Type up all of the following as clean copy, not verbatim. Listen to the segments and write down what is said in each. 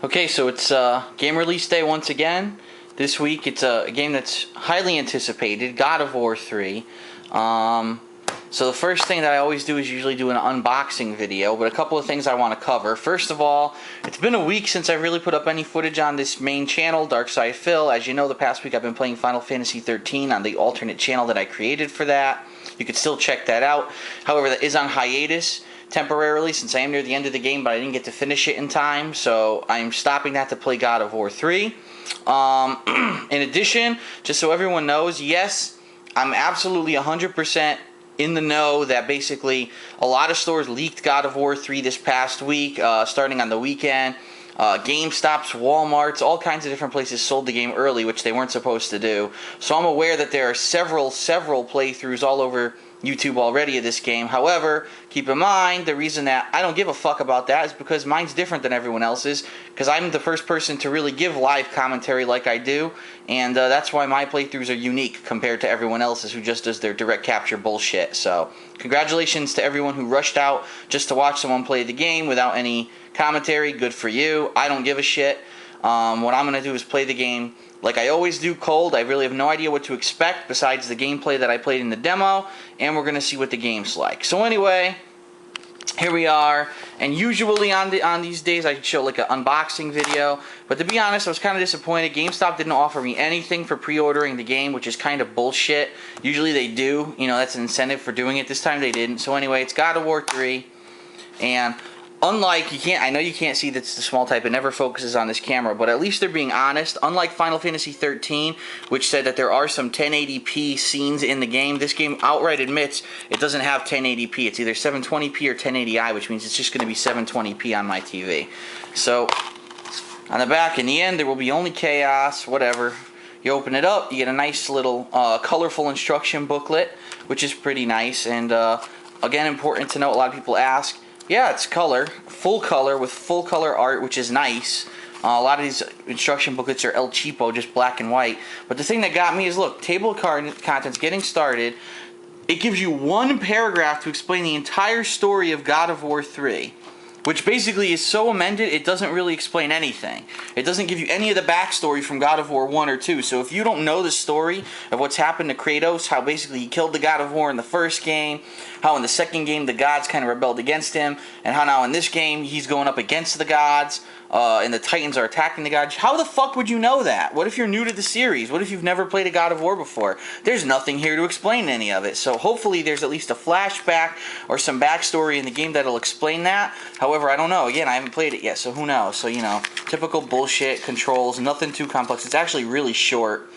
Okay, so it's game release day once again. This week it's a game that's highly anticipated, God of War 3. So the first thing that I always do is usually do an unboxing video, but a couple of things I want to cover. First of all, it's been a week since I've really put up any footage on this main channel, darksydephil. As you know, the past week I've been playing Final Fantasy 13 on the alternate channel that I created for that. You can still check that out. However, that is on hiatus temporarily since I am near the end of the game, but I didn't get to finish it in time, so I'm stopping that to play God of War 3. In addition, just so everyone knows, yes, I'm absolutely 100% in the know that basically a lot of stores leaked God of War 3 this past week, starting on the weekend. GameStops, Walmarts, all kinds of different places sold the game early, which they weren't supposed to do. So I'm aware that there are several playthroughs all over YouTube already of this game. However, keep in mind, the reason that I don't give a fuck about that is because mine's different than everyone else's, because I'm the first person to really give live commentary like I do, and that's why my playthroughs are unique compared to everyone else's who just does their direct capture bullshit. So, congratulations to everyone who rushed out just to watch someone play the game without any commentary. Good for you. I don't give a shit. What I'm going to do is play the game like I always do, cold. I really have no idea what to expect besides the gameplay that I played in the demo, and we're going to see what the game's like. So anyway, here we are, and usually on these days I show like an unboxing video, but to be honest, I was kind of disappointed. GameStop didn't offer me anything for pre-ordering the game, which is kind of bullshit. Usually they do, you know, that's an incentive for doing it. This time they didn't. So anyway, it's God of War 3, and unlike, I know you can't see that's the small type, it never focuses on this camera, but at least they're being honest. Unlike Final Fantasy 13, which said that there are some 1080p scenes in the game, this game outright admits it doesn't have 1080p. It's either 720p or 1080i, which means it's just going to be 720p on my TV. So, on the back, in the end, there will be only chaos, whatever. You open it up, you get a nice little colorful instruction booklet, which is pretty nice, and again, important to note, a lot of people ask, yeah, it's full color with full color art, which is nice. A lot of these instruction booklets are El Cheapo, just black and white. But the thing that got me is, look, table of contents, getting started. It gives you one paragraph to explain the entire story of God of War 3. Which basically is so amended, it doesn't really explain anything. It doesn't give you any of the backstory from God of War 1 or 2. So if you don't know the story of what's happened to Kratos, how basically he killed the God of War in the first game, how in the second game the gods kind of rebelled against him, and how now in this game he's going up against the gods, and the Titans are attacking the gods. How the fuck would you know that? What if you're new to the series? What if you've never played a God of War before? There's nothing here to explain any of it. So hopefully there's at least a flashback or some backstory in the game that'll explain that. However, I don't know. Again, I haven't played it yet, so who knows? So, you know, typical bullshit controls, nothing too complex. It's actually really short.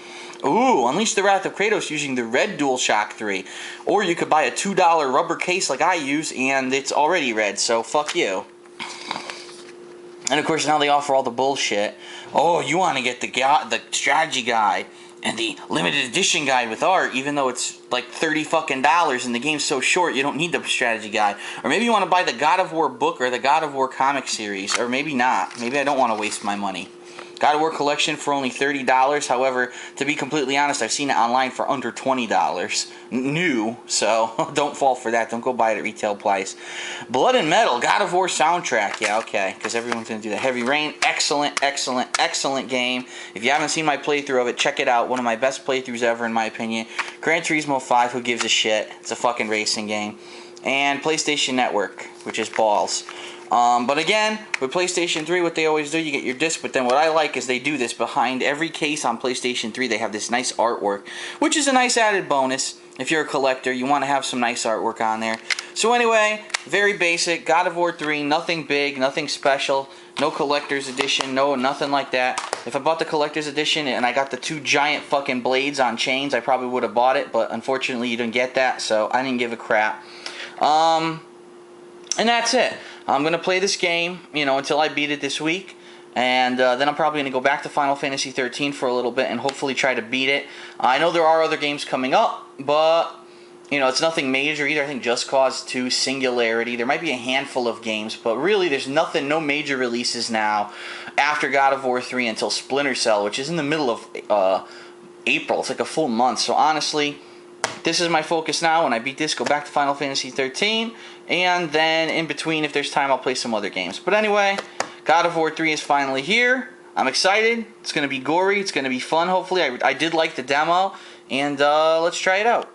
Ooh, Unleash the Wrath of Kratos using the red DualShock 3. Or you could buy a $2 rubber case like I use, and it's already red, so fuck you. And of course, now they offer all the bullshit. Oh, you want to get the strategy guide and the limited edition guide with art, even though it's like $30 fucking and the game's so short you don't need the strategy guide. Or maybe you want to buy the God of War book or the God of War comic series, or maybe not. Maybe I don't want to waste my money. God of War collection for only $30. However, to be completely honest, I've seen it online for under $20. New, so don't fall for that. Don't go buy it at retail price. Blood and Metal, God of War soundtrack. Yeah, okay, because everyone's going to do that. Heavy Rain, excellent, excellent, excellent game. If you haven't seen my playthrough of it, check it out. One of my best playthroughs ever, in my opinion. Gran Turismo 5, who gives a shit? It's a fucking racing game. And PlayStation Network, which is balls. But again, with PlayStation 3, what they always do, you get your disc, but then what I like is they do this. Behind every case on PlayStation 3, they have this nice artwork, which is a nice added bonus. If you're a collector, you want to have some nice artwork on there. So anyway, very basic, God of War 3, nothing big, nothing special, no collector's edition, no, nothing like that. If I bought the collector's edition and I got the 2 giant fucking blades on chains, I probably would have bought it, but unfortunately you didn't get that, so I didn't give a crap. And that's it. I'm going to play this game, you know, until I beat it this week. And then I'm probably going to go back to Final Fantasy 13 for a little bit and hopefully try to beat it. I know there are other games coming up, but, you know, it's nothing major either. I think Just Cause 2, Singularity. There might be a handful of games, but really there's nothing, no major releases now after God of War 3 until Splinter Cell, which is in the middle of April. It's like a full month. So honestly, this is my focus now. When I beat this, go back to Final Fantasy 13, and then in between, if there's time, I'll play some other games. But anyway, God of War 3 is finally here. I'm excited. It's going to be gory. It's going to be fun, hopefully. I did like the demo, and let's try it out.